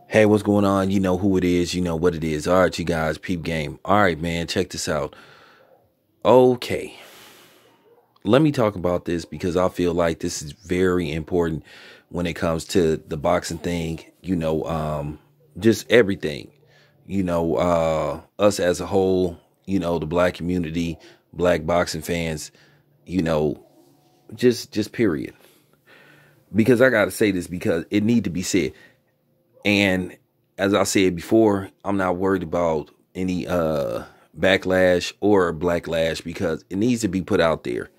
Hey, what's going on? You know who it is. You know what it is. All right, you guys, peep game. All right, man, check this out. Okay, let me talk about this because I feel like this is very important when it comes to the boxing thing. Just everything. Us as a whole. The black community, black boxing fans. You know, just period. Because I gotta say this because it need to be said. And as I said before, I'm not worried about any backlash or blacklash because it needs to be put out there.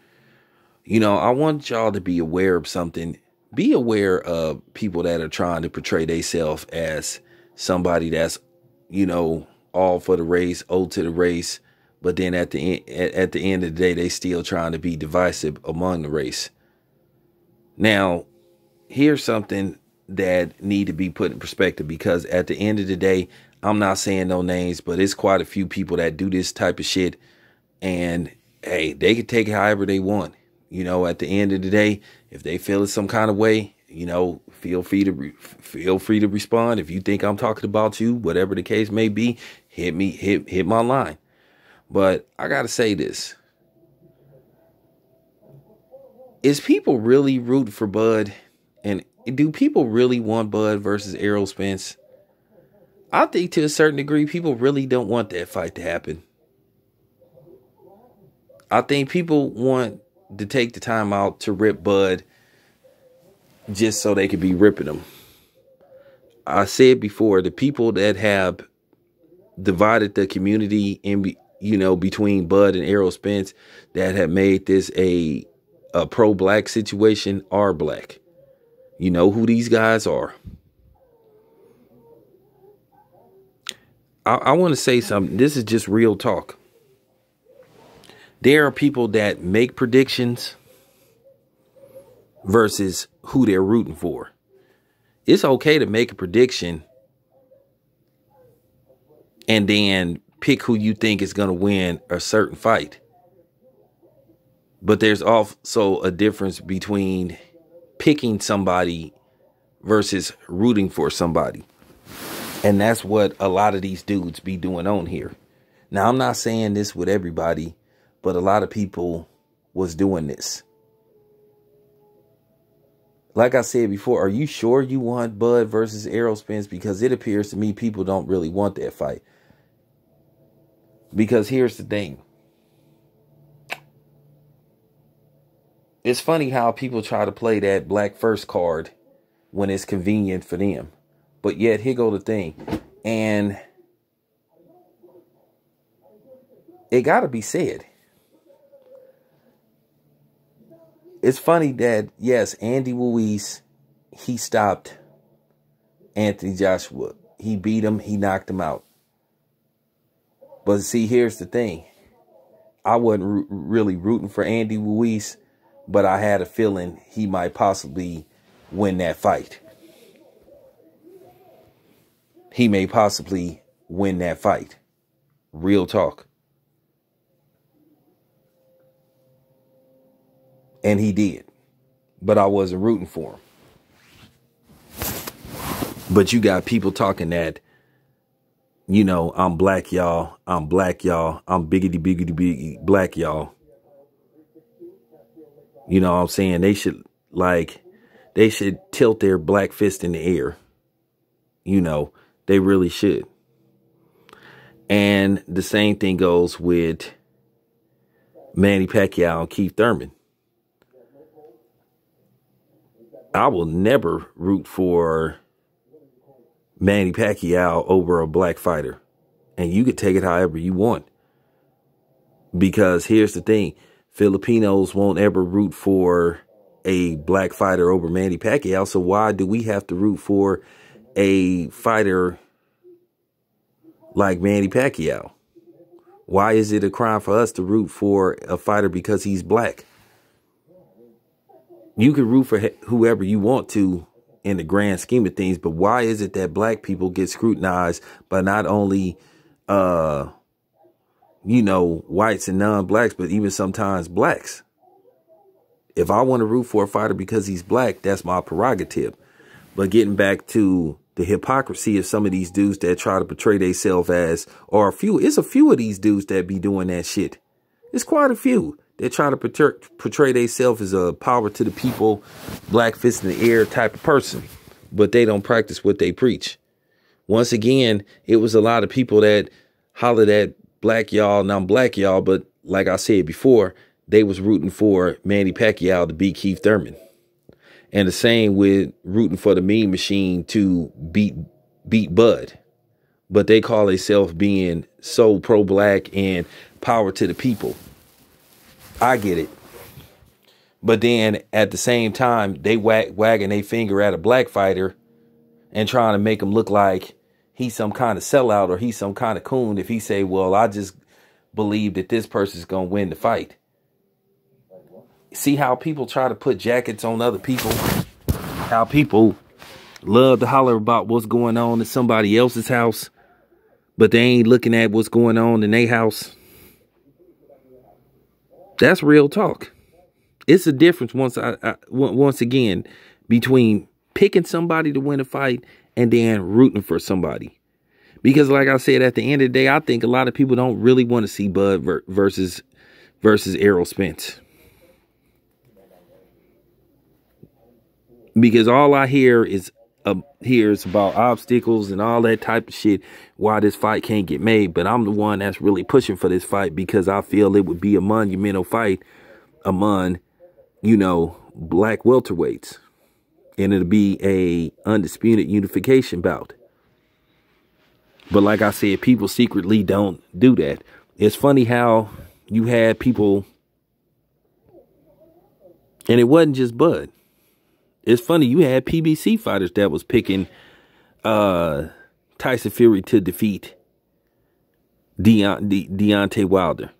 I want y'all to be aware of something. Be aware of people that are trying to portray themselves as somebody that's, all for the race, owed to the race, but then at the end of the day, they still trying to be divisive among the race. Now, here's something that need to be put in perspective because at the end of the day, I'm not saying no names, but it's quite a few people that do this type of shit, and hey, they can take it however they want. At the end of the day, if they feel it some kind of way, feel free to respond. If you think I'm talking about you, whatever the case may be, hit my line. But I gotta say this: is people really rooting for Bud? And do people really want Bud versus Errol Spence? I think to a certain degree, people really don't want that fight to happen. I think people want to take the time out to rip Bud just so they could be ripping him. I said before, the people that have divided the community between Bud and Errol Spence, that have made this a pro-black situation, are black. You know who these guys are. I want to say something. This is just real talk. There are people that make predictions versus who they're rooting for. It's okay to make a prediction and then pick who you think is going to win a certain fight. But there's also a difference between picking somebody versus rooting for somebody. And that's what a lot of these dudes be doing on here. Now, I'm not saying this with everybody, but a lot of people was doing this. Like I said before, are you sure you want Bud versus Errol Spence? Because it appears to me people don't really want that fight. Because here's the thing. It's funny how people try to play that black first card when it's convenient for them. But yet, here go the thing. And it got to be said. It's funny that, yes, Andy Ruiz, he stopped Anthony Joshua. He beat him. He knocked him out. But see, here's the thing. I wasn't really rooting for Andy Ruiz, but I had a feeling he might possibly win that fight. He may possibly win that fight. Real talk. And he did. But I wasn't rooting for him. But you got people talking that, I'm black, y'all. I'm black, y'all. I'm biggity, biggity, biggity black, y'all. You know what I'm saying? They should tilt their black fist in the air. They really should. And the same thing goes with Manny Pacquiao and Keith Thurman. I will never root for Manny Pacquiao over a black fighter. And you could take it however you want. Because here's the thing. Filipinos won't ever root for a black fighter over Manny Pacquiao. So why do we have to root for a fighter like Manny Pacquiao? Why is it a crime for us to root for a fighter because he's black? You can root for whoever you want to in the grand scheme of things, but why is it that black people get scrutinized by not only whites and non-blacks, but even sometimes blacks? If I want to root for a fighter because he's black, that's my prerogative. But getting back to the hypocrisy of some of these dudes that try to portray themselves as, or it's a few of these dudes that be doing that shit. It's quite a few that try to portray themselves as a power to the people, black fist in the air type of person, but they don't practice what they preach. Once again, it was a lot of people that hollered at black y'all, and I'm black y'all, but like I said before, they was rooting for Manny Pacquiao to beat Keith Thurman. And the same with rooting for the Mean Machine to beat Bud. But they call themselves being so pro-black and power to the people. I get it. But then at the same time, they wagging their finger at a black fighter and trying to make him look like he's some kind of sellout or he's some kind of coon if he say, well, I just believe that this person's going to win the fight. See how people try to put jackets on other people? How people love to holler about what's going on in somebody else's house, but they ain't looking at what's going on in their house. That's real talk. It's a difference once again between picking somebody to win a fight and then rooting for somebody. Because like I said, at the end of the day, I think a lot of people don't really want to see Bud versus Errol Spence. Because all I hear is about obstacles and all that type of shit, why this fight can't get made. But I'm the one that's really pushing for this fight because I feel it would be a monumental fight among, black welterweights. And it'll be a undisputed unification bout. But like I said, people secretly don't do that. It's funny how you had people, and it wasn't just Bud. It's funny, you had PBC fighters that was picking Tyson Fury to defeat Deontay Wilder.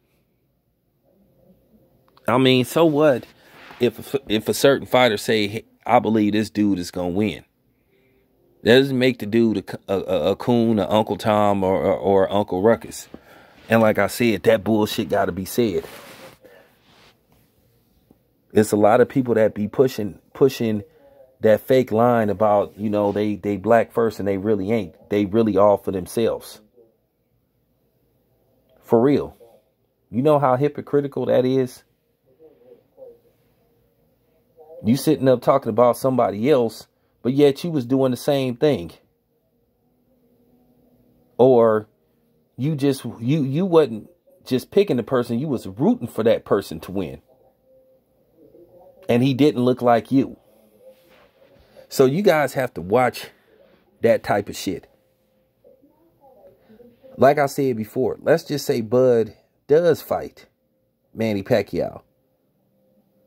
I mean, so what if a certain fighter say, hey, I believe this dude is going to win? That doesn't make the dude a coon, or Uncle Tom, or Uncle Ruckus. And like I said, that bullshit got to be said. It's a lot of people that be pushing that fake line about, they black first and they really ain't. They really all for themselves. For real. You know how hypocritical that is? You sitting up talking about somebody else, but yet you was doing the same thing. Or you wasn't just picking the person, you was rooting for that person to win. And he didn't look like you. So you guys have to watch that type of shit. Like I said before, let's just say Bud does fight Manny Pacquiao.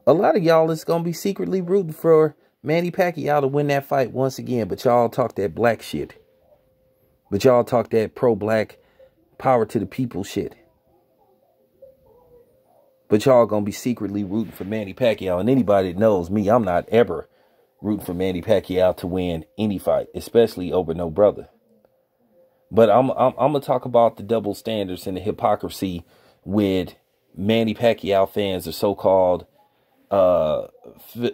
A lot of y'all is going to be secretly rooting for Manny Pacquiao to win that fight once again. But y'all talk that black shit. But y'all talk that pro-black power to the people shit. But y'all going to be secretly rooting for Manny Pacquiao. And anybody that knows me, I'm not ever rooting for Manny Pacquiao to win any fight, especially over no brother. But I'm going to talk about the double standards and the hypocrisy with Manny Pacquiao fans or so-called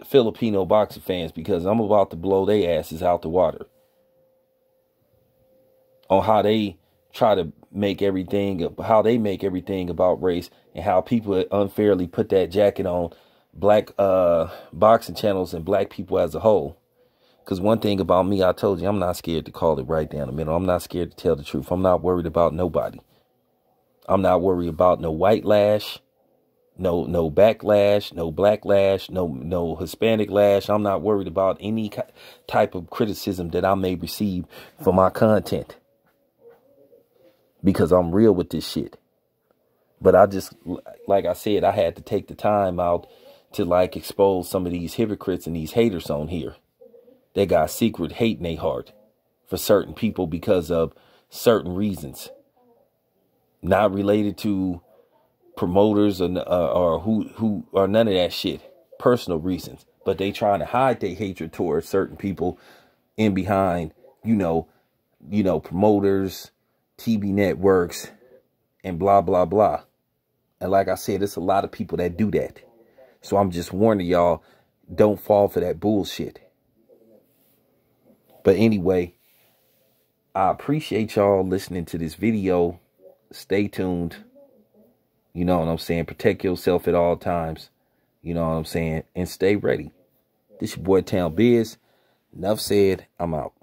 Filipino boxing fans, because I'm about to blow their asses out the water on how they try to make everything about race, and how people unfairly put that jacket on black boxing channels and black people as a whole. Because one thing about me, I told you, I'm not scared to call it right down the middle. I'm not scared to tell the truth. I'm not worried about nobody. I'm not worried about no white lash, no backlash, no black lash, no Hispanic lash. I'm not worried about any type of criticism that I may receive for my content, because I'm real with this shit. But I just, like I said, I had to take the time out to expose some of these hypocrites and these haters on here. They got secret hate in their heart for certain people because of certain reasons, not related to promoters or who or none of that shit. Personal reasons, but they trying to hide their hatred towards certain people in behind, promoters, TV networks, and blah blah blah. And like I said, it's a lot of people that do that. So I'm just warning y'all, don't fall for that bullshit. But anyway, I appreciate y'all listening to this video. Stay tuned. You know what I'm saying? Protect yourself at all times. You know what I'm saying? And stay ready. This your boy Town Biz. Enough said. I'm out.